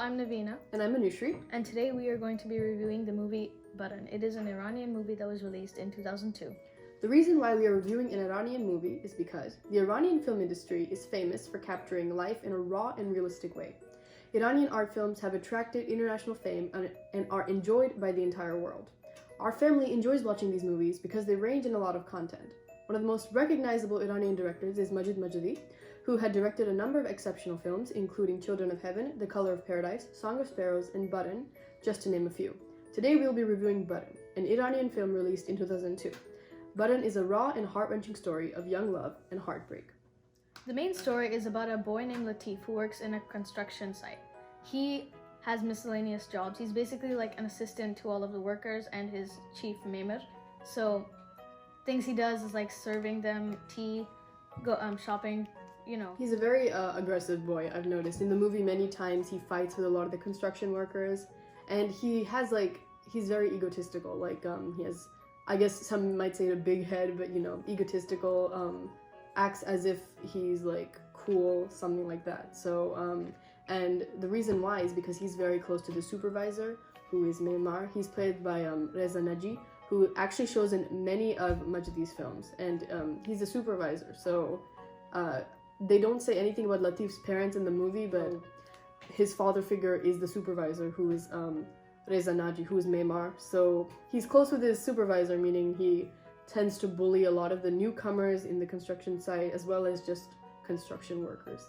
I'm Nawina. And I'm Manushree. And today we are going to be reviewing the movie Baran. It is an Iranian movie that was released in 2002. The reason why we are reviewing an Iranian movie is because the Iranian film industry is famous for capturing life in a raw and realistic way. Iranian art films have attracted international fame and are enjoyed by the entire world. Our family enjoys watching these movies because they range in a lot of content. One of the most recognizable Iranian directors is Majid Majidi, who had directed a number of exceptional films, including Children of Heaven, The Color of Paradise, Song of Sparrows, and Baran, just to name a few. Today we will be reviewing Baran, an Iranian film released in 2002. Baran is a raw and heart-wrenching story of young love and heartbreak. The main story is about a boy named Latif who works in a construction site. He has miscellaneous jobs. He's basically like an assistant to all of the workers and his chief Memir. So things he does is like serving them tea, shopping, He's a very aggressive boy, I've noticed. In the movie, many times he fights with a lot of the construction workers, and he's very egotistical. He has, I guess some might say a big head, but egotistical, acts as if he's like cool, something like that. So, and the reason why is because he's very close to the supervisor, who is Memar. He's played by Reza Naji, who actually shows in many of Majidi's films, and he's a supervisor. So, they don't say anything about Latif's parents in the movie, but his father figure is the supervisor, who is Reza Naji, who is Memar. So he's close with his supervisor, meaning he tends to bully a lot of the newcomers in the construction site, as well as just construction workers.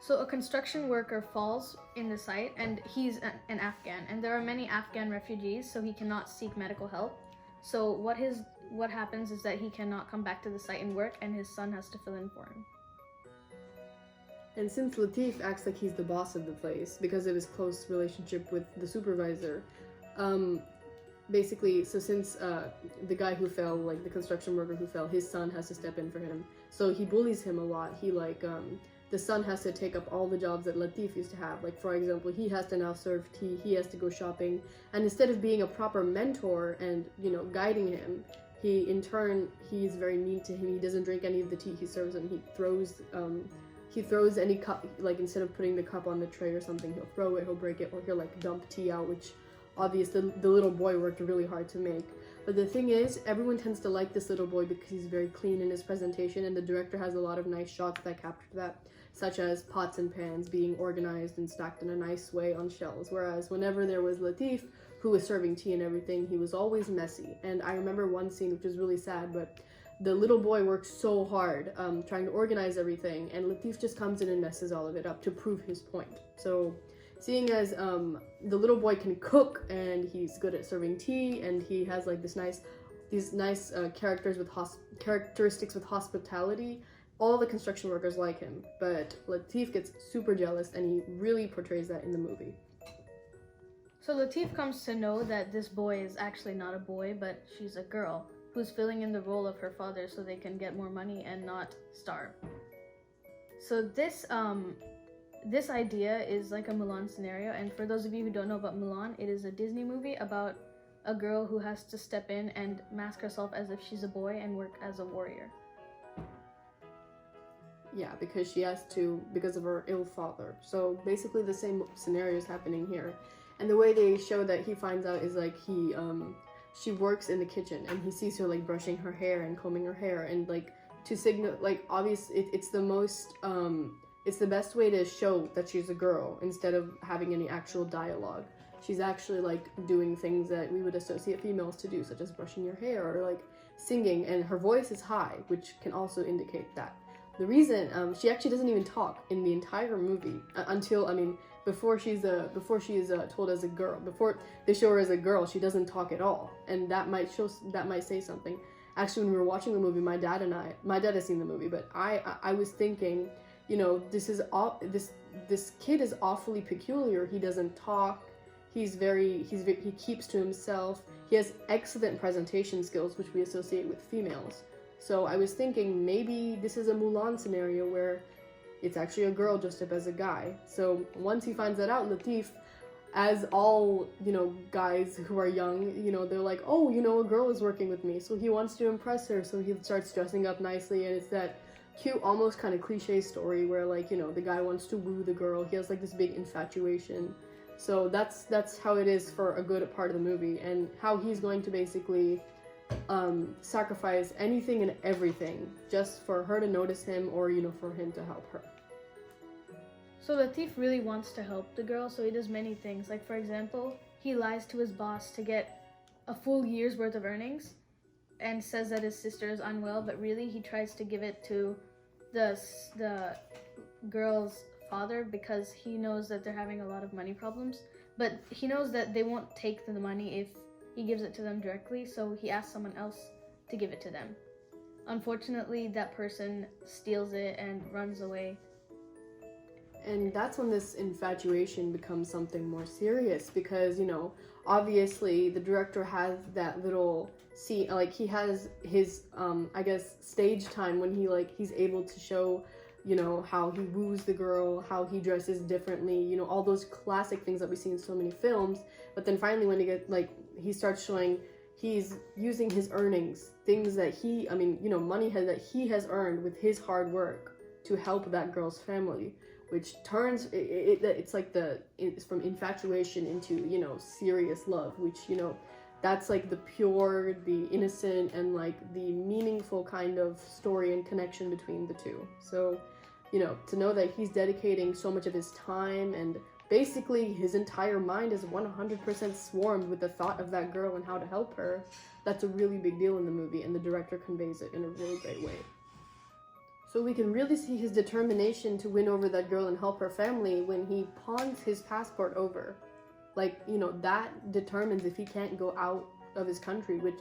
So a construction worker falls in the site, and he's an Afghan, and there are many Afghan refugees, so he cannot seek medical help. So what happens is that he cannot come back to the site and work, and his son has to fill in for him. And since Latif acts like he's the boss of the place because of his close relationship with the supervisor, basically, so since the guy who fell, like the construction worker who fell, his son has to step in for him. So he bullies him a lot. The son has to take up all the jobs that Latif used to have. Like, for example, he has to now serve tea, he has to go shopping, and instead of being a proper mentor and, guiding him, he's very mean to him. He doesn't drink any of the tea he serves him. He throws any cup, like instead of putting the cup on the tray or something, he'll throw it, he'll break it, or he'll like dump tea out, which obviously the little boy worked really hard to make. But the thing is, everyone tends to like this little boy because he's very clean in his presentation, and the director has a lot of nice shots that capture that, such as pots and pans being organized and stacked in a nice way on shelves, whereas whenever there was Latif, who was serving tea and everything, he was always messy. And I remember one scene which was really sad, but the little boy works so hard trying to organize everything, and Latif just comes in and messes all of it up to prove his point. So seeing as the little boy can cook and he's good at serving tea, and he has like these nice characteristics with hospitality, all the construction workers like him. But Latif gets super jealous, and he really portrays that in the movie. So Latif comes to know that this boy is actually not a boy, but she's a girl who's filling in the role of her father so they can get more money and not starve. So this idea is like a Mulan scenario, and for those of you who don't know about Mulan, it is a Disney movie about a girl who has to step in and mask herself as if she's a boy and work as a warrior. Yeah, because she has to, because of her ill father. So basically the same scenario is happening here. And the way they show that he finds out is like she works in the kitchen, and he sees her like brushing her hair and combing her hair, and like to signal, like obviously it's the best way to show that she's a girl instead of having any actual dialogue. She's actually like doing things that we would associate females to do, such as brushing your hair or like singing, and her voice is high, which can also indicate that. The reason she actually doesn't even talk in the entire movie before she is told as a girl. Before they show her as a girl, she doesn't talk at all, and that might say something. Actually, when we were watching the movie, my dad has seen the movie, but I was thinking, this kid is awfully peculiar. He doesn't talk. He keeps to himself. He has excellent presentation skills, which we associate with females. So I was thinking maybe this is a Mulan scenario where it's actually a girl dressed up as a guy. So once he finds that out, Latif, as all, guys who are young, they're like, oh, a girl is working with me. So he wants to impress her. So he starts dressing up nicely, and it's that cute, almost kind of cliche story where, like, you know, the guy wants to woo the girl. He has like this big infatuation. So that's how it is for a good part of the movie, and how he's going to basically sacrifice anything and everything just for her to notice him, or, you know, for him to help her. So the thief really wants to help the girl, so he does many things. Like, for example, he lies to his boss to get a full year's worth of earnings and says that his sister is unwell, but really he tries to give it to the girl's father because he knows that they're having a lot of money problems. But he knows that they won't take the money if he gives it to them directly, so he asks someone else to give it to them. Unfortunately, that person steals it and runs away. And that's when this infatuation becomes something more serious, because, you know, obviously the director has that little scene, like, he has his I guess stage time when he's able to show, you know, how he woos the girl, how he dresses differently, you know, all those classic things that we see in so many films. But then finally when he starts showing he's using his earnings, things that money that he has earned with his hard work to help that girl's family, which turns it's from infatuation into, you know, serious love, which, you know, that's like the pure, the innocent, and like the meaningful kind of story and connection between the two. So, you know, to know that he's dedicating so much of his time, and basically his entire mind is 100% swarmed with the thought of that girl and how to help her, that's a really big deal in the movie, and the director conveys it in a really great way. So we can really see his determination to win over that girl and help her family when he pawns his passport over. Like, you know, that determines if he can't go out of his country, which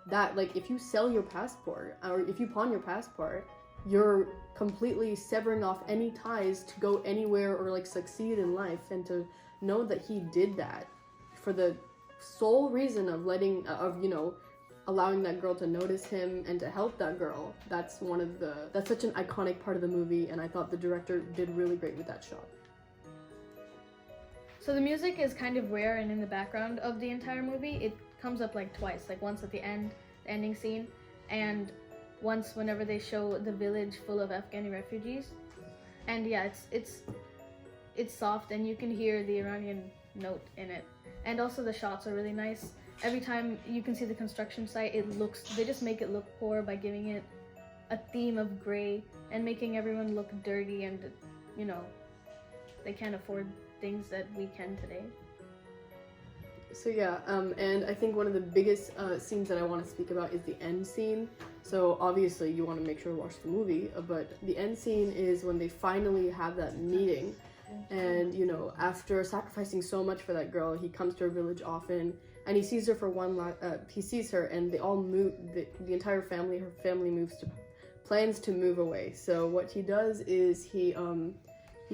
that, like, if you sell your passport, or if you pawn your passport, you're completely severing off any ties to go anywhere or, like, succeed in life. And to know that he did that for the sole reason of allowing that girl to notice him and to help that girl, that's such an iconic part of the movie, and I thought the director did really great with that shot. So the music is kind of rare and in the background of the entire movie. It comes up like twice, like once at the ending scene, and once whenever they show the village full of Afghani refugees. And yeah, it's soft, and you can hear the Iranian note in it. And also the shots are really nice. Every time you can see the construction site, they just make it look poor by giving it a theme of gray and making everyone look dirty, and, you know, they can't afford things that we can today. So yeah, and I think one of the biggest scenes that I want to speak about is the end scene. So obviously you want to make sure to watch the movie, but the end scene is when they finally have that meeting, and, you know, after sacrificing so much for that girl, he comes to her village often, and he sees her he sees her, and they all move, the entire family, her family plans to move away. So what he does is he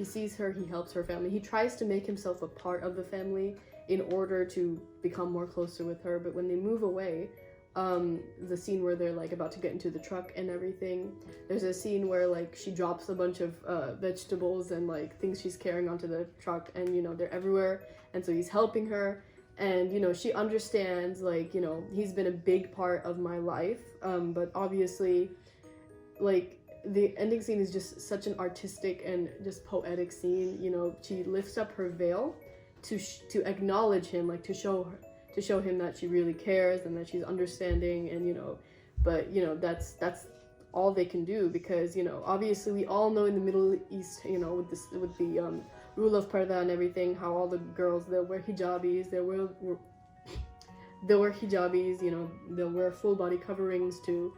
sees her, he helps her family, he tries to make himself a part of the family in order to become more closer with her. But when they move away, the scene where they're like about to get into the truck and everything, there's a scene where like she drops a bunch of vegetables and like things she's carrying onto the truck, and, you know, they're everywhere, and so he's helping her, and, you know, she understands, like, you know, he's been a big part of my life, but obviously, like, the ending scene is just such an artistic and just poetic scene. You know, she lifts up her veil to acknowledge him, like to show him that she really cares and that she's understanding, and, you know, but, you know, that's all they can do, because, you know, obviously we all know in the Middle East, you know, with the rule of parda and everything, how all the girls, they'll wear hijabis, you know, they'll wear full body coverings to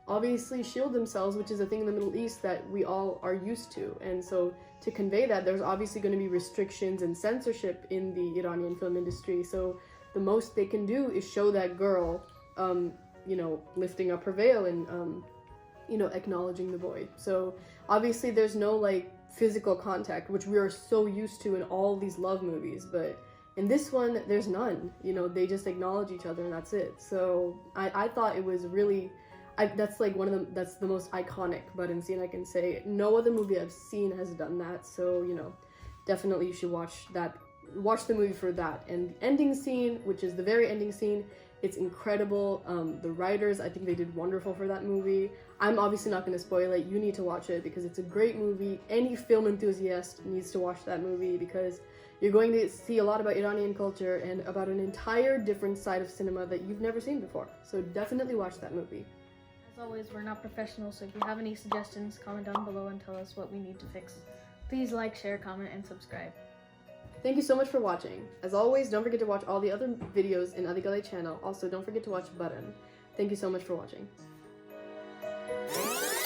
obviously shield themselves, which is a thing in the Middle East that we all are used to. And so to convey that, there's obviously going to be restrictions and censorship in the Iranian film industry. So the most they can do is show that girl, you know, lifting up her veil and, you know, acknowledging the boy. So obviously there's no, like, physical contact, which we are so used to in all these love movies, but in this one, there's none. You know, they just acknowledge each other and that's it. So I thought it was really... that's like that's the most iconic button scene I can say. No other movie I've seen has done that, so, you know, definitely you should watch the movie for that. And the ending scene, which is the very ending scene, It's incredible. The writers, I think they did wonderful for that movie. I'm obviously not going to spoil it. You need to watch it because it's a great movie. Any film enthusiast needs to watch that movie because you're going to see a lot about Iranian culture and about an entire different side of cinema that you've never seen before. So definitely watch that movie. As always, we're not professionals, so if you have any suggestions, comment down below and tell us what we need to fix. Please like, share, comment, and subscribe. Thank you so much for watching. As always, don't forget to watch all the other videos in Adhikaalai channel. Also, don't forget to watch Baran. Thank you so much for watching. Today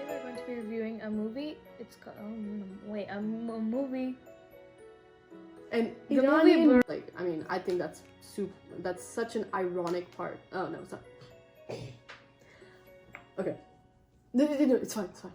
we're going to be reviewing a movie. It's called, a movie. And The Iranian, movie like, I mean, I think that's such an ironic part. Oh, no, it's not. Okay. No, it's fine, it's fine.